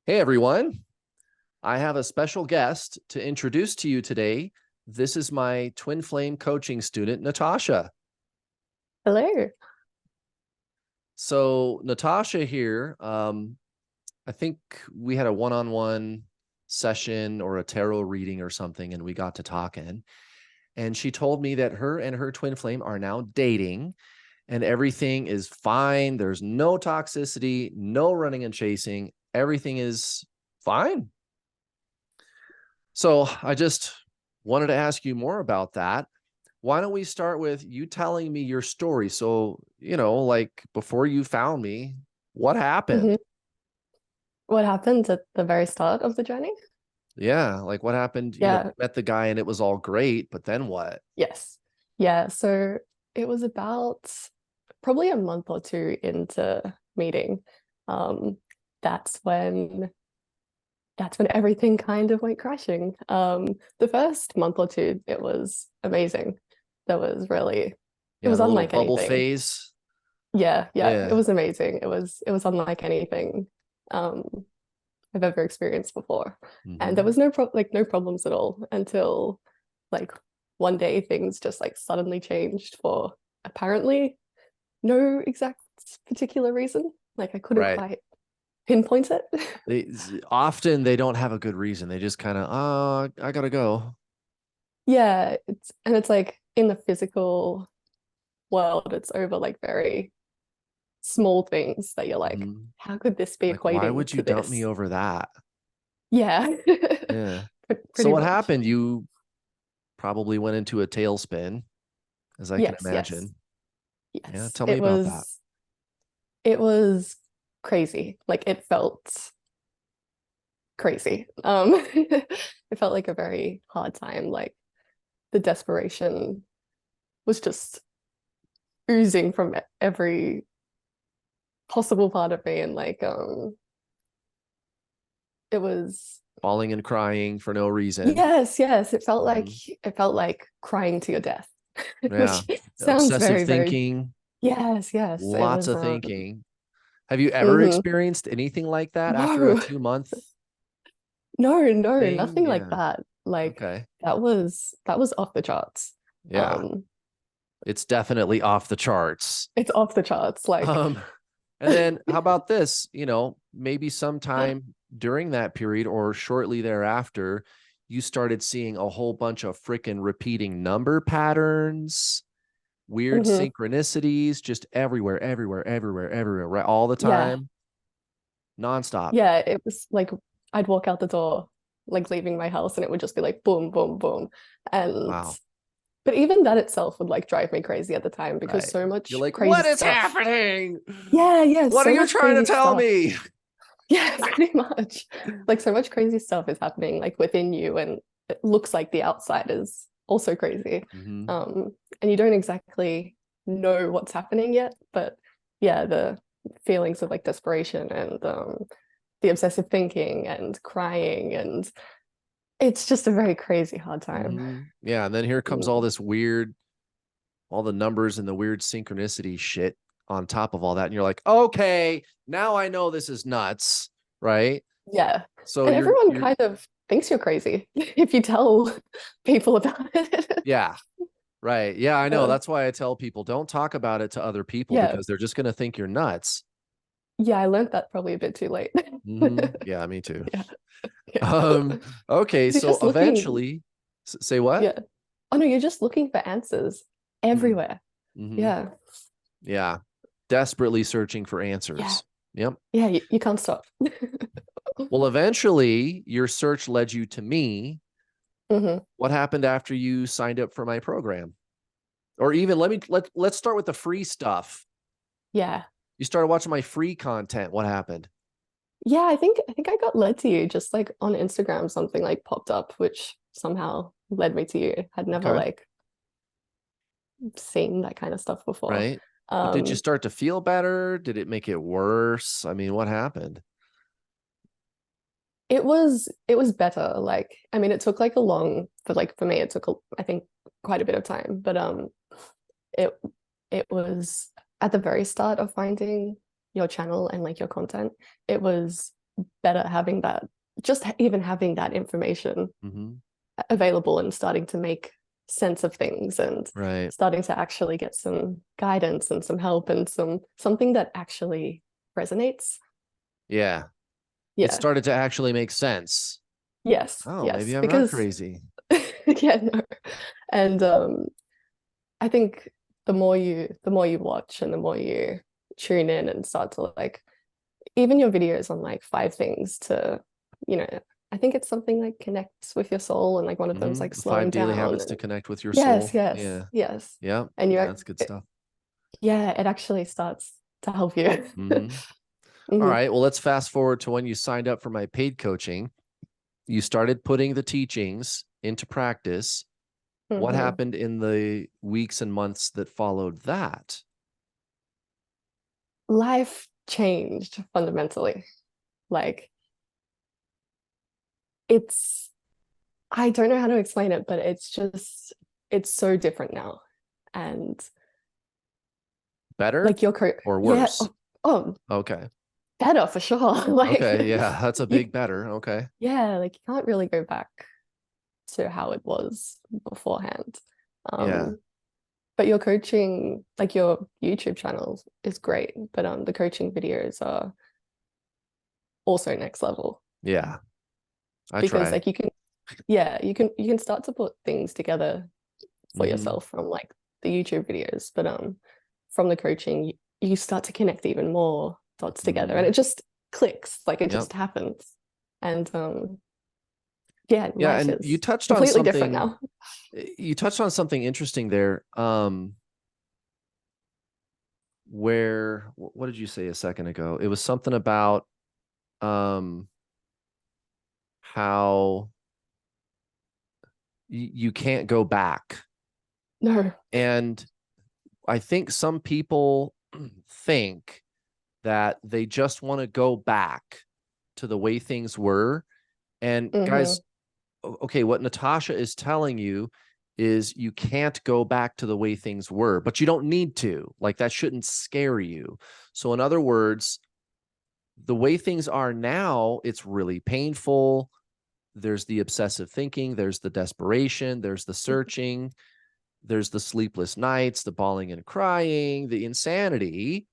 Hey everyone, I have a special guest to introduce to you today. This is my twin flame coaching student, Natasha. Hello. So, Natasha here, I think we had a one-on-one session or a tarot reading or something, and we got to talking. And she told me that her and her twin flame are now dating and everything is fine. There's no toxicity, no running and chasing. Everything is fine. So I just wanted to ask you more about that. Why don't we start with you telling me your story? So, like before you found me, what happened? hmm What happened at the very start of the journey? Yeah, like what happened? Yeah, Met the guy and it was all great, but then what? yes. Yeah, so it was about probably a month or two into meeting. Um, that's when that's when everything kind of went crashing. The first month or two, it was amazing. That was really, it Yeah, was the little unlike bubble anything. phase. Yeah, it Yeah, was amazing. It was unlike anything. Um, I've ever experienced before. And there hmm, was no problems at all until like one day things just like suddenly changed for apparently no exact particular reason. Like I couldn't right. quite pinpoint it. They often they don't have a good reason. They just kind of, I gotta go. Yeah, it's like in the physical world, it's over like very small things that you're like, Hmm. how could this be Like, why equating would you to dump me this? over that? Yeah. Yeah. So Pretty what much. happened? You probably went into a tailspin, as I can Yes. imagine. Yeah, Yes. tell me It about that. was it was crazy. Like it felt crazy. It felt like a very hard time. Like the desperation was just oozing from every possible part of me, and like it was Bawling and crying for no reason. yes. Hmm. It felt like crying to your death, Yeah. which sounds Obsessive very thinking, yes. It lots was of thinking. Have you ever mhm. experienced anything like that after a No, 2 month no, thing? nothing like Yeah. that. Like Okay. that was off the charts. Yeah. Um, It's definitely off the charts. it's off the charts. Like, Um, and then how about this? Maybe sometime during that period or shortly thereafter, you started seeing a whole bunch of freaking repeating number patterns, weird mhm. synchronicities, just everywhere, right? All the Yeah, time, nonstop. yeah. It was like I'd walk out the door, like leaving my house, and it would just be like boom, boom, boom. And Wow. but even that itself would like drive me crazy at the time because Right. so You're much like, crazy what is stuff. happening? Yeah, What are so you much trying to crazy tell stuff. me? Yeah, pretty much. Like so much crazy stuff is happening like within you, and it looks like the outside is also crazy. Hmm. Um, and you don't exactly know what's happening yet, but yeah, the feelings of like desperation and the obsessive thinking and crying, and it's just a very crazy hard time. Hmm. Yeah. And then here comes all Mm. this weird, all the numbers and the weird synchronicity shit on top of all that. And you're like, okay, now I know this is nuts. Right. Yeah. So And everyone you're, kind of thinks you're crazy if you tell people about it. yeah. Right. Yeah, I know. Uh, That's why I tell people don't talk about it to other people yeah. because they're just going to think you're nuts. Yeah, I learned that probably a bit too late. Hmm. Yeah, me too. Yeah, yeah. Um, okay, You're so just looking, eventually, say what? yeah. Oh no, you're just looking for answers Mm, everywhere. hmm. Yeah. Yeah, desperately searching for Yeah. answers. Yep. Yeah, you can't stop. Well, eventually, your search led you to me. hmm What happened after you signed up for my program? Or even let's start with the free stuff. Yeah. You started watching my free content. What happened? Yeah, I think I got led to you just like on Instagram, something like popped up, which somehow led me to you. Had never Okay. like seen that kind of stuff before. Right. But did you Um, start to feel better? Did it make it worse? I mean, what happened? it was better. Like, I mean, it took like a long, but like for me, it took I think quite a bit of time. But it it was at the very start of finding your channel and like your content. It was better having that, just even having that information Mm-hmm. available and starting to make sense of things and Right. starting to actually get some guidance and some help and something that actually resonates. Yeah. It Yeah. started to actually make sense. Yes. Oh, maybe Yes. I'm not Because crazy. yeah, no. And I think the more you watch and the more you tune in and start to like even your videos on like 5 things to, you know, I think it's something like connects with your soul and like one of them's like Mm-hmm. Five slowing daily down habits to and connect with your yes, soul. yes, Yeah. yes. Yeah. And Yeah, you're that's good stuff. yeah, it actually starts to help you. Mm-hmm. All hmm right. Well, let's fast forward to when you signed up for my paid coaching. You started putting the teachings into practice. What hmm happened in the weeks and months that followed that? Life changed fundamentally. Like it's I don't know how to explain it, but it's just it's so different now. And Better like your or yeah, worse? oh, Okay. better for sure. Like Okay. Yeah, that's a you big better. Okay. yeah, like you can't really go back to how it was beforehand. Yeah. Um, but your coaching, like your YouTube channel is great, but the coaching videos are also next level Yeah. I because try. like yeah, you can start to put things together for Mm-hmm. yourself from like the YouTube videos, but from the coaching you start to connect even more dots together and Mm-hmm. it just clicks, like it Yep. just happens. And yeah, Yeah. life And is completely different now. you touched on something interesting there. Where what did you say a second ago? It was something about um how you can't go back. No. And I think some people think that they just want to go back to the way things were. And hmm guys, okay, what Natasha is telling you is you can't go back to the way things were, but you don't need to. Like that shouldn't scare you. So, in other words, the way things are now, it's really painful. There's the obsessive thinking, there's the desperation, there's the searching, there's the sleepless nights, the bawling and crying, the insanity.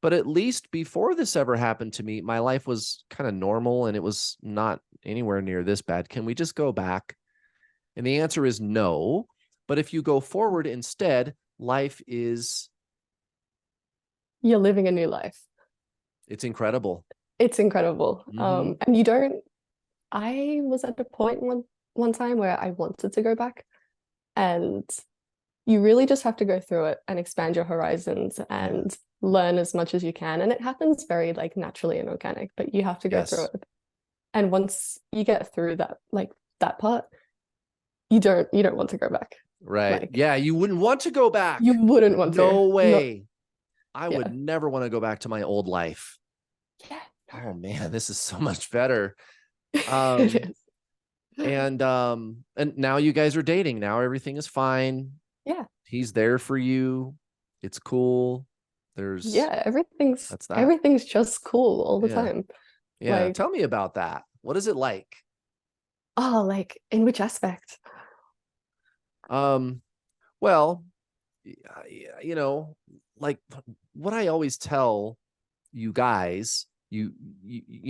But at least before this ever happened to me, my life was kind of normal and it was not anywhere near this bad. Can we just go back? And the answer is no. But if you go forward instead, life is, You're living a new life. it's incredible. It's incredible. Mm-hmm. And you don't, I was at the point one time where I wanted to go back and you really just have to go through it and expand your horizons Yeah. and learn as much as you can. And it happens very like naturally and organic, but you have to go through Yes. it. And once you get through that, like that part, you don't want to go back. Right. Like Yeah. You wouldn't want to go back. you wouldn't want to. No Not way. I would yeah. never want to go back to my old life. Yeah. Oh man, this is so much better. It Um, is. and now you guys are dating. Now everything is fine. Yeah. He's there for you. It's cool. There's Yeah. that's that. Everything's just cool all the Yeah. time. Yeah. Like, Tell me about that. What is it like? oh, like in which aspect? Um, well, you know, like what I always tell you guys, you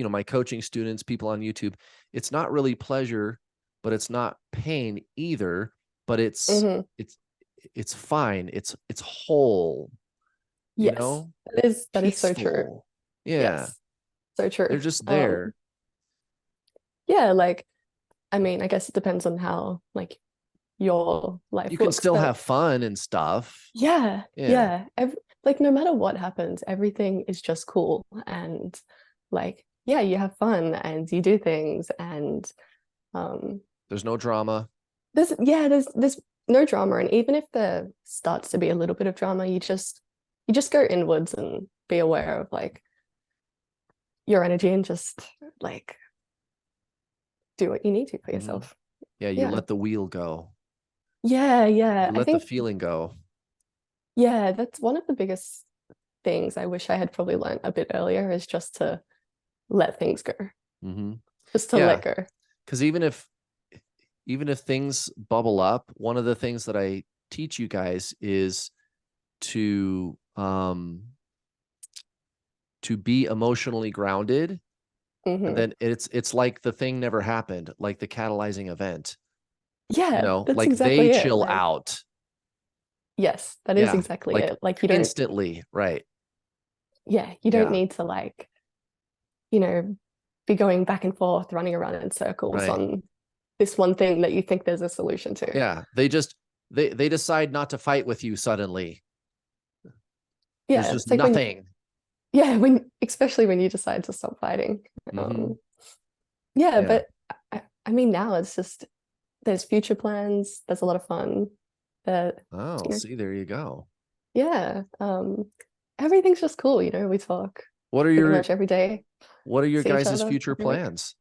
know, my coaching students, people on YouTube, it's not really pleasure, but it's not pain either, but hmm it's it's fine. It's whole, you Yes. know, That is so true. peaceful. Yeah. Yes. So true. They're just Um, there. yeah, like I mean, I guess it depends on how like your You life can looks, still but have fun and stuff. yeah, Yeah. yeah. Like no matter what happens, everything is just cool and like yeah, you have fun and you do things and um There's no drama. there's no drama and even if there starts to be a little bit of drama, you just go inwards and be aware of like your energy and just like do what you need to for Hmm. yourself. Yeah, you Yeah. let the wheel go. Yeah, yeah. You I let the think feeling go. yeah, that's one of the biggest things I wish I had probably learned a bit earlier is just to let things go, Hmm. just to Yeah. let go. Because even if things bubble up, one of the things that I teach you guys is to be emotionally grounded. And Hmm. then it's like the thing never happened, like the catalyzing event, Yeah, that's like they exactly it. chill Like, out. yes, that is Yeah. exactly Like it. Like you don't, instantly. Right. yeah, you don't Yeah. need to like, you know, be going back and forth, running around in circles Right. on this one thing that you think there's a solution to. Yeah. They decide not to fight with you suddenly. There's Yeah, just it's like when, nothing. yeah, when, especially when you decide to stop fighting. Hmm. Um, yeah, Yeah. but I mean, now it's just there's future plans. There's a lot of fun. That Oh, you know, see, there you go. yeah. Everything's just cool. We talk What are pretty your much every day. what are your See each guys' other future every week. plans?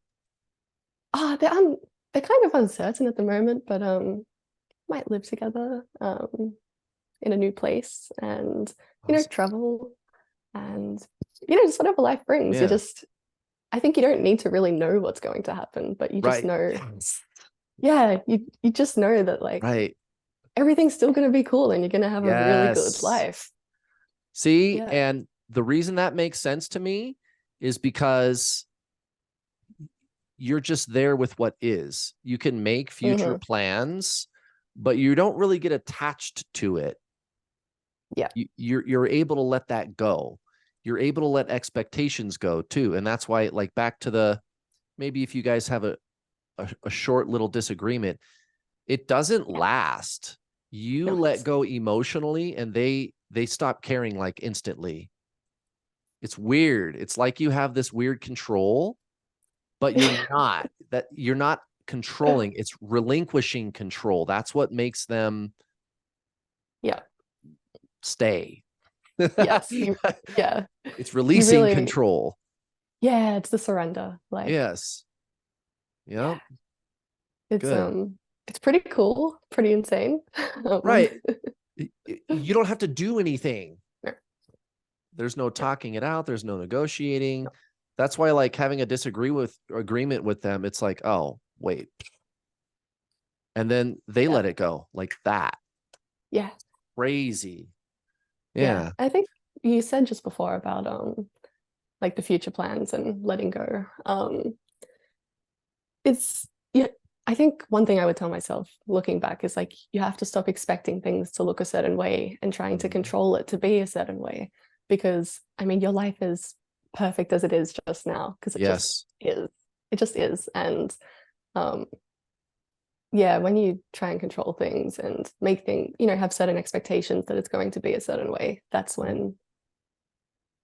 Ah, they're kind of uncertain at the moment, but might live together in a new place and Awesome. travel and just whatever life brings. Yeah. I think you don't need to really know what's going to happen, but you just Right. know. Yes. Yeah, you just know that like Right. everything's still going to be cool and you're going to have a really good Yes. life. See, Yeah. and the reason that makes sense to me is because you're just there with what is. You can make future Hmm. plans, but you don't really get attached to it. Yeah. You're able to let that go. You're able to let expectations go too. And that's why, like, back to the, maybe if you guys have a short little disagreement, it doesn't last. You No. let go emotionally and they stop caring like instantly. It's weird. It's like you have this weird control, but you're not controlling. It's relinquishing control. That's what makes them Yeah. stay. Yes. Yeah. It's You releasing really, control. yeah, it's the surrender. Like, Yes. yeah, Yep. it's Good. it's pretty cool, pretty insane. Um, Right. You don't have to do anything. no, There's no no, talking it out. There's no negotiating. no. That's why, like, having a disagree with agreement with them, it's like, oh, wait. And then they Yeah. let it go like that. Yeah. Crazy. Yeah. Yeah. I think you said just before about like the future plans and letting go. It's yeah, I think one thing I would tell myself looking back is like you have to stop expecting things to look a certain way and trying to Mhm. control it to be a certain way. Because I mean your life is perfect as it is just now, because it just Yes. is. It just is. And um yeah, when you try and control things and make things, have certain expectations that it's going to be a certain way, that's when,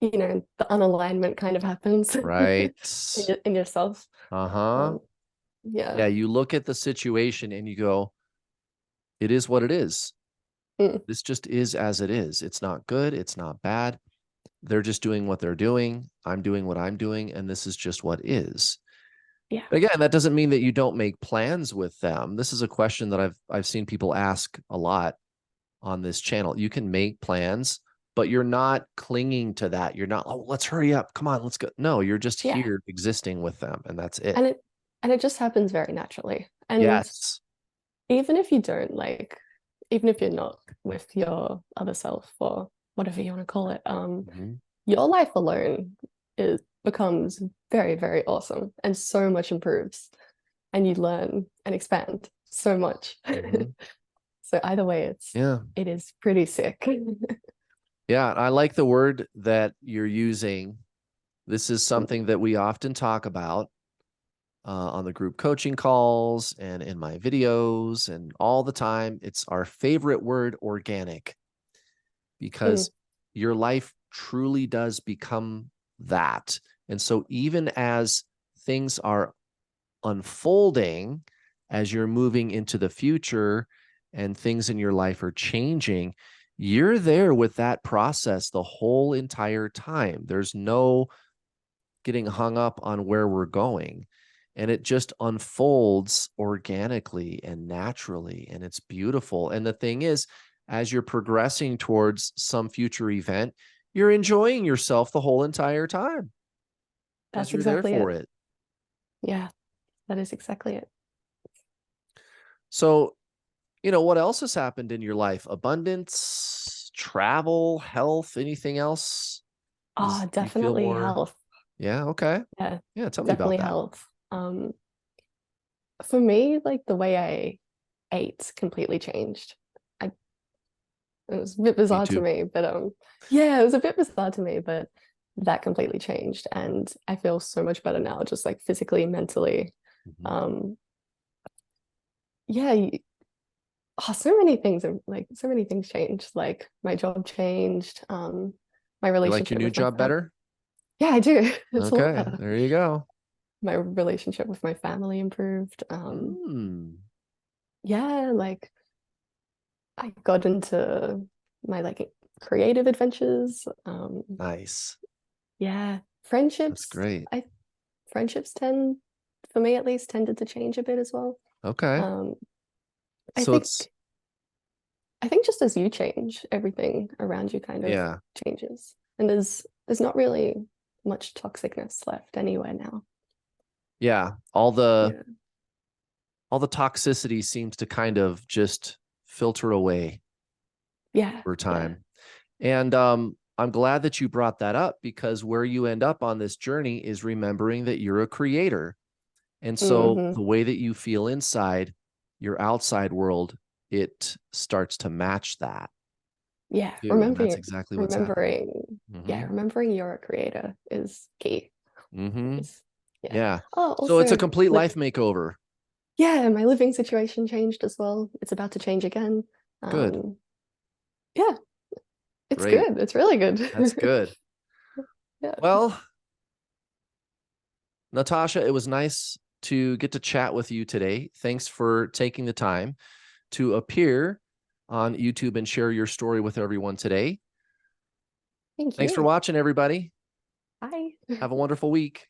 the unalignment kind of happens Right. in yourself. Uh-huh. Um, yeah. Yeah, you look at the situation and you go, it is what it is. Mm, This just is as it is. It's not good. It's not bad. They're just doing what they're doing. I'm doing what I'm doing. And this is just what is. yeah. But again, that doesn't mean that you don't make plans with them. This is a question that I've seen people ask a lot on this channel. You can make plans, but you're not clinging to that. You're not, oh, let's hurry up. Come on, let's go. No, you're just Yeah. here existing with them, and that's it. And it just happens very naturally. And Yes. even if you don't like, even if you're not with your other self or whatever you want to call it, Mhm. your life alone becomes very, very awesome and so much improves. And you learn and expand so much. Mhm. So either way, Yeah. it is pretty sick. Yeah. I like the word that you're using. This is something that we often talk about on the group coaching calls and in my videos and all the time. It's our favorite word, organic, Mm, because your life truly does become that. And so, even as things are unfolding, as you're moving into the future and things in your life are changing, you're there with that process the whole entire time. There's no getting hung up on where we're going. And it just unfolds organically and naturally. And it's beautiful. And the thing is, as you're progressing towards some future event, you're enjoying yourself the whole entire time. because That's you're there exactly for it. it. Yeah, that is exactly it. So, what else has happened in your life? Abundance, travel, health, anything else? Oh, Do you feel definitely more? health. Yeah, okay. Yeah, Yeah, tell me about definitely that. health. For me, like the way I ate completely changed. I It was a bit Me bizarre to too. me, but yeah, it was a bit bizarre to me, but that completely changed, and I feel so much better now, just like physically, mentally. Mhm. Um, yeah, so many things are like so many things changed. Like my job changed, my You like your relationship new with my job family. better? Yeah, I do. It's a lot Okay, better. there you go. My relationship with my family improved. Mm, Yeah, like I got into my like creative adventures. nice. Yeah, That's friendships. great. I friendships tend, for me at least, tended to change a bit as well. Okay. Um, I So it's, think I think just as you change, everything around you kind of yeah. changes, and there's not really much toxicness left anywhere now. Yeah. All Yeah, the toxicity seems to kind of just filter away yeah, over yeah. time. And I'm glad that you brought that up because where you end up on this journey is remembering that you're a creator. And so Hmm. the way that you feel inside your outside world, it starts to match that Yeah, too. And that's exactly what's happening. remembering, Mm-hmm. yeah, remembering you're a creator is key. Mm-hmm. Is yeah. Yeah. Oh, So it's a also, complete like, life makeover. yeah, my living situation changed as well. It's about to change again. Good. Um, yeah, it's Great. good. It's really That's good. good. Yeah. Well, Natasha, it was nice to get to chat with you today. Thanks for taking the time to appear on YouTube and share your story with everyone today. Thank Thanks for you. watching, everybody. Bye. Have a wonderful week.